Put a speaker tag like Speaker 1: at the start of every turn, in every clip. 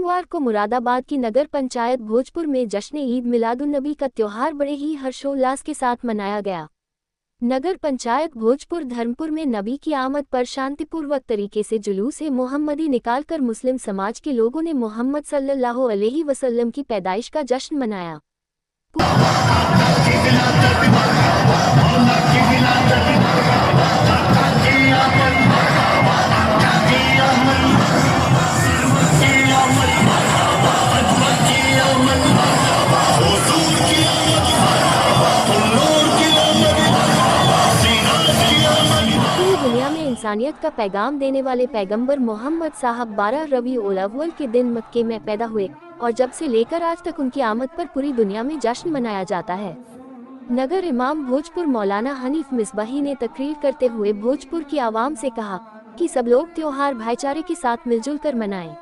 Speaker 1: रविवार को मुरादाबाद की नगर पंचायत भोजपुर में जश्न ईद मिलादुन्नबी का त्योहार बड़े ही हर्षोल्लास के साथ मनाया गया। नगर पंचायत भोजपुर धर्मपुर में नबी की आमद पर शांतिपूर्वक तरीके से जुलूस मोहम्मदी निकालकर मुस्लिम समाज के लोगों ने मोहम्मद सल्लल्लाहु अलैहि वसल्लम की पैदाइश का जश्न मनाया। दुनिया में इंसानियत का पैगाम देने वाले पैगंबर मोहम्मद साहब 12 रबीउल अव्वल के दिन मक्के में पैदा हुए और जब से लेकर आज तक उनकी आमद पर पूरी दुनिया में जश्न मनाया जाता है। नगर इमाम भोजपुर मौलाना हनीफ मिसबाही ने तकरीर करते हुए भोजपुर की आवाम से कहा कि सब लोग त्योहार भाईचारे के साथ मिलजुल कर मनाएं।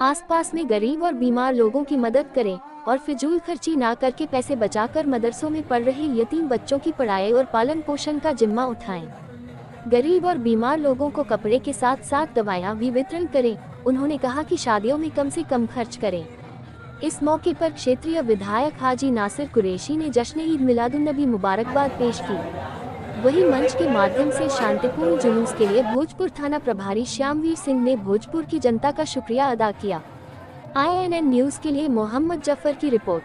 Speaker 1: आसपास में गरीब और बीमार लोगों की मदद करें और फिजूल खर्ची ना करके पैसे बचाकर मदरसों में पढ़ रहे यतीम बच्चों की पढ़ाई और पालन पोषण का जिम्मा उठाएं। गरीब और बीमार लोगों को कपड़े के साथ साथ दवाइयाँ भी वितरण करें। उन्होंने कहा कि शादियों में कम से कम खर्च करें। इस मौके पर क्षेत्रीय विधायक हाजी नासिर कुरैशी ने जश्न ईद मिलादुन्नबी मुबारकबाद पेश की। वही मंच के माध्यम से शांतिपूर्ण जुलूस के लिए भोजपुर थाना प्रभारी श्यामवीर सिंह ने भोजपुर की जनता का शुक्रिया अदा किया। INN न्यूज़ के लिए मोहम्मद जफर की रिपोर्ट।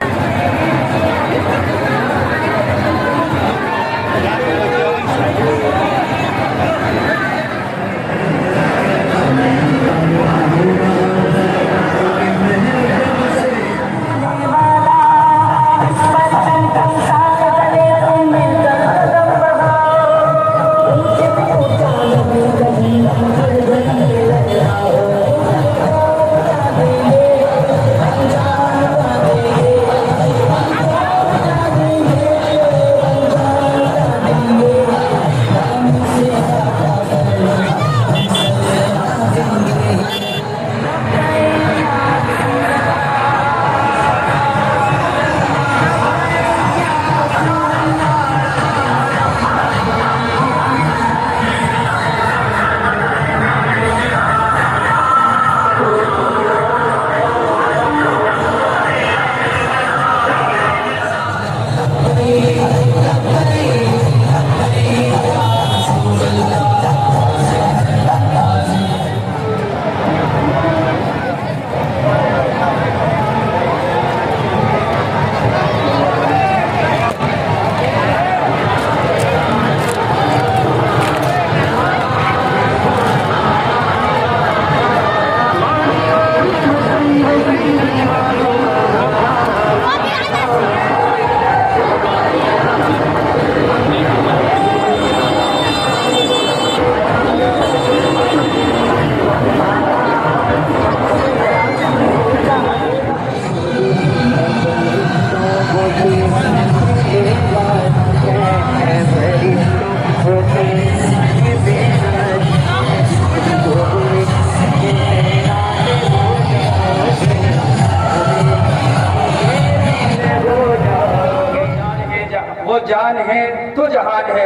Speaker 2: वो जान है तो जहान है,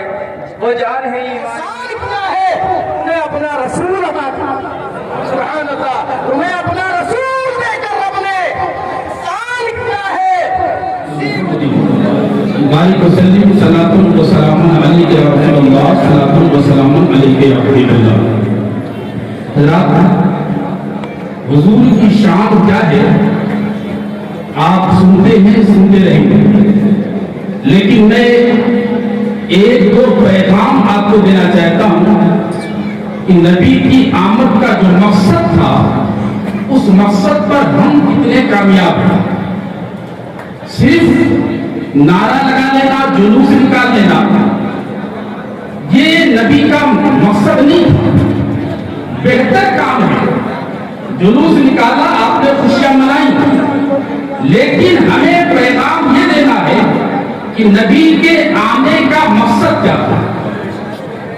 Speaker 2: वो जान है ईमान क्या है। तुम्हें अपना रसूल अता सुभान अल्लाह, तुम्हें अपना रसूल देकर रब ने जान क्या है।
Speaker 3: बारिक वसल्लम सलातुन व सलामुन अलैका या रसूलल्लाह, सलातुन व सलामुन अलैका या हबीबल्लाह। हज़रात, हुजूर की शान क्या है आप सुनते हैं, सुनते रहेंगे, लेकिन मैं एक दो पैगाम आपको देना चाहता हूं कि नबी की आमद का जो मकसद था उस मकसद पर हम कितने कामयाब हैं। सिर्फ नारा लगा लेना, जुलूस निकाल लेना, ये नबी का मकसद नहीं। बेहतर काम है, जुलूस निकाला, आपने खुशियां मनाई, लेकिन हमें पैगाम ये देना है कि नबी के आने का मकसद क्या था।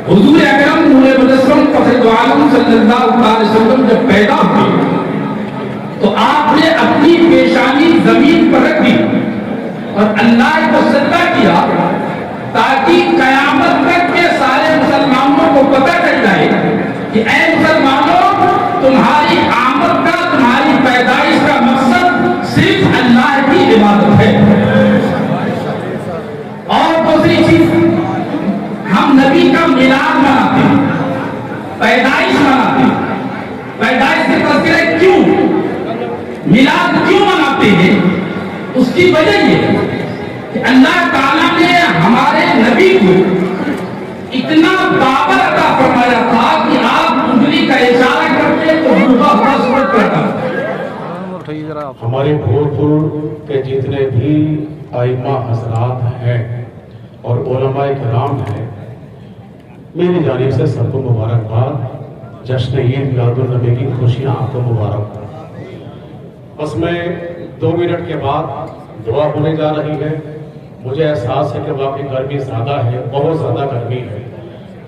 Speaker 3: हुजूर अकरम नूरे मुजस्सम फ़खरुल आलम सल्लल्लाहु अलैहि वसल्लम जब पैदा हुए तो आपने अपनी पेशानी जमीन पर रख दी और अल्लाह को सजदा किया ताकि कयामत तक के सारे मुसलमानों को पता चल जाए कि ऐ मुसलमानों, तुम्हारी आमद का, तुम्हारी पैदाइश मिलाद क्यों मनाते हैं? उसकी वजह ये है कि अल्लाह ताला ने हमारे नबी को इतना पावर अता फरमाया था कि आप उंगली का इशारा करते तो बुढ़ा समझ करता।
Speaker 4: हमारे भोजपुर के जितने भी आइमा हजरात हैं और उलमाए किराम हैं, मेरी जानिब से सबको मुबारकबाद। जश्न ईद मिलादुन नबी की खुशियाँ आपको मुबारक। बस मैं 2 मिनट के बाद दुआ होने जा रही है। मुझे एहसास है कि वाकई गर्मी ज़्यादा है, बहुत ज़्यादा गर्मी है।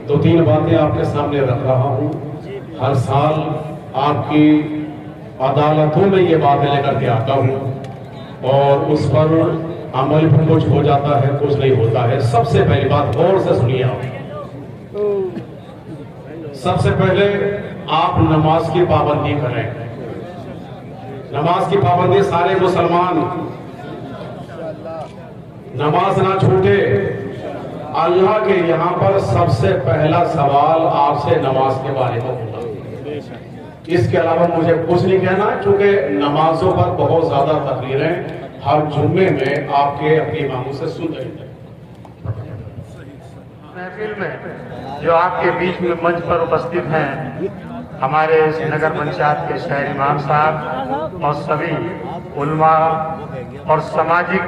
Speaker 4: 2-3 बातें आपके सामने रख रहा हूँ। हर साल आपकी अदालतों में ये बातें लेकर के आता हूँ और उस पर अमल भी कुछ हो जाता है, कुछ नहीं होता है। सबसे पहली बात गौर से सुनिए आप। सबसे पहले आप नमाज की पाबंदी करें। नमाज की पाबंदी सारे मुसलमान, नमाज ना छूटे। अल्लाह के यहाँ पर सबसे पहला सवाल आपसे नमाज के बारे में होगा। इसके अलावा मुझे कुछ नहीं कहना, क्योंकि नमाजों पर बहुत ज्यादा तकरीरें हर जुम्मे में आपके अपने इमामों से सुन रहे थे।
Speaker 5: महफिल में जो आपके बीच में मंच पर उपस्थित हैं, हमारे नगर पंचायत के शहर इमाम साहब और सभी उलमा और सामाजिक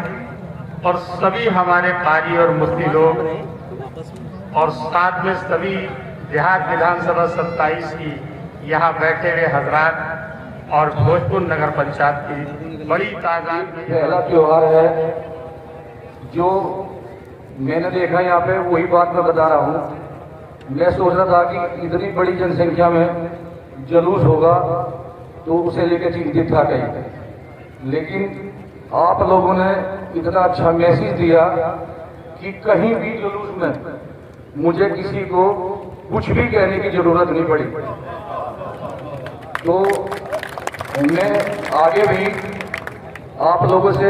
Speaker 5: और सभी हमारे कारी और मुफ्ती लोग और साथ में सभी देहात विधानसभा 27 की यहाँ बैठे हुए हजरात और भोजपुर नगर पंचायत की बड़ी तादाद में
Speaker 2: पहला त्योहार है जो मैंने देखा यहाँ पे, वही बात मैं बता रहा हूँ। मैं सोच रहा था कि इतनी बड़ी जनसंख्या में जुलूस होगा तो उसे लेकर चिंतित था कहीं, लेकिन आप लोगों ने इतना अच्छा मैसेज दिया कि कहीं भी जुलूस में मुझे किसी को कुछ भी कहने की जरूरत नहीं पड़ी। तो मैं आगे भी आप लोगों से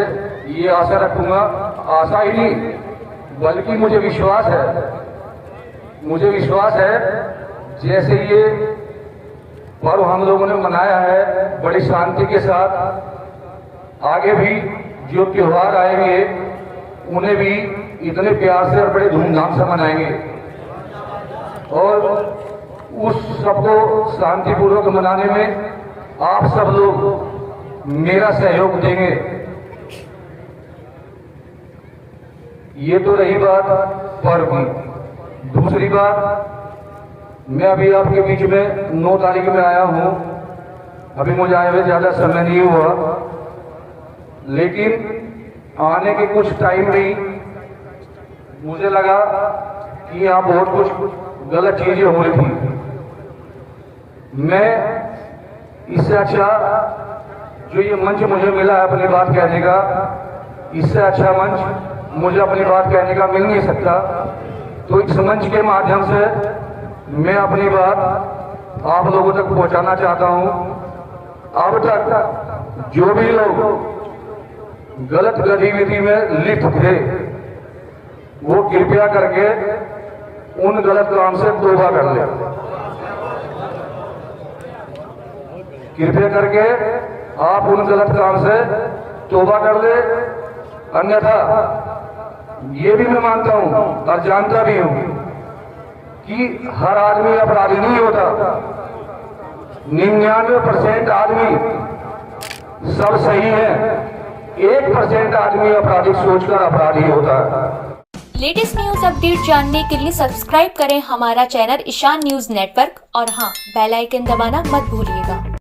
Speaker 2: ये आशा रखूंगा, आशा ही नहीं बल्कि मुझे विश्वास है जैसे ये पर्व हम लोगों ने मनाया है बड़ी शांति के साथ, आगे भी जो त्योहार आएंगे उन्हें भी इतने प्यार से और बड़े धूमधाम से मनाएंगे और उस सबको शांतिपूर्वक मनाने में आप सब लोग मेरा सहयोग देंगे। ये तो रही बात पर्व की। दूसरी बात, मैं अभी आपके बीच में 9 तारीख में आया हूँ। अभी मुझे आए हुए ज़्यादा समय नहीं हुआ, लेकिन आने के कुछ टाइम में ही मुझे लगा कि यहाँ बहुत कुछ गलत चीजें हो रही थी। मैं इससे अच्छा जो ये मंच मुझे मिला है अपनी बात कहने का, इससे अच्छा मंच मुझे अपनी बात कहने का मिल नहीं सकता। तो इस मंच के माध्यम से मैं अपनी बात आप लोगों तक पहुंचाना चाहता हूं। अब तक जो भी लोग गलत गतिविधि में लिप्त थे वो कृपया करके उन गलत काम से तौबा कर ले। कृपया करके आप उन गलत काम से तौबा कर ले, अन्यथा ये भी मैं मानता हूं और जानता भी हूं कि हर आदमी अपराधी नहीं होता। 99% आदमी सब सही है, 1% आदमी आपराधिक सोचकर अपराधी होता है।
Speaker 6: लेटेस्ट न्यूज अपडेट जानने के लिए सब्सक्राइब करें हमारा चैनल ईशान न्यूज नेटवर्क और हाँ, बेल आइकन दबाना मत भूलिएगा।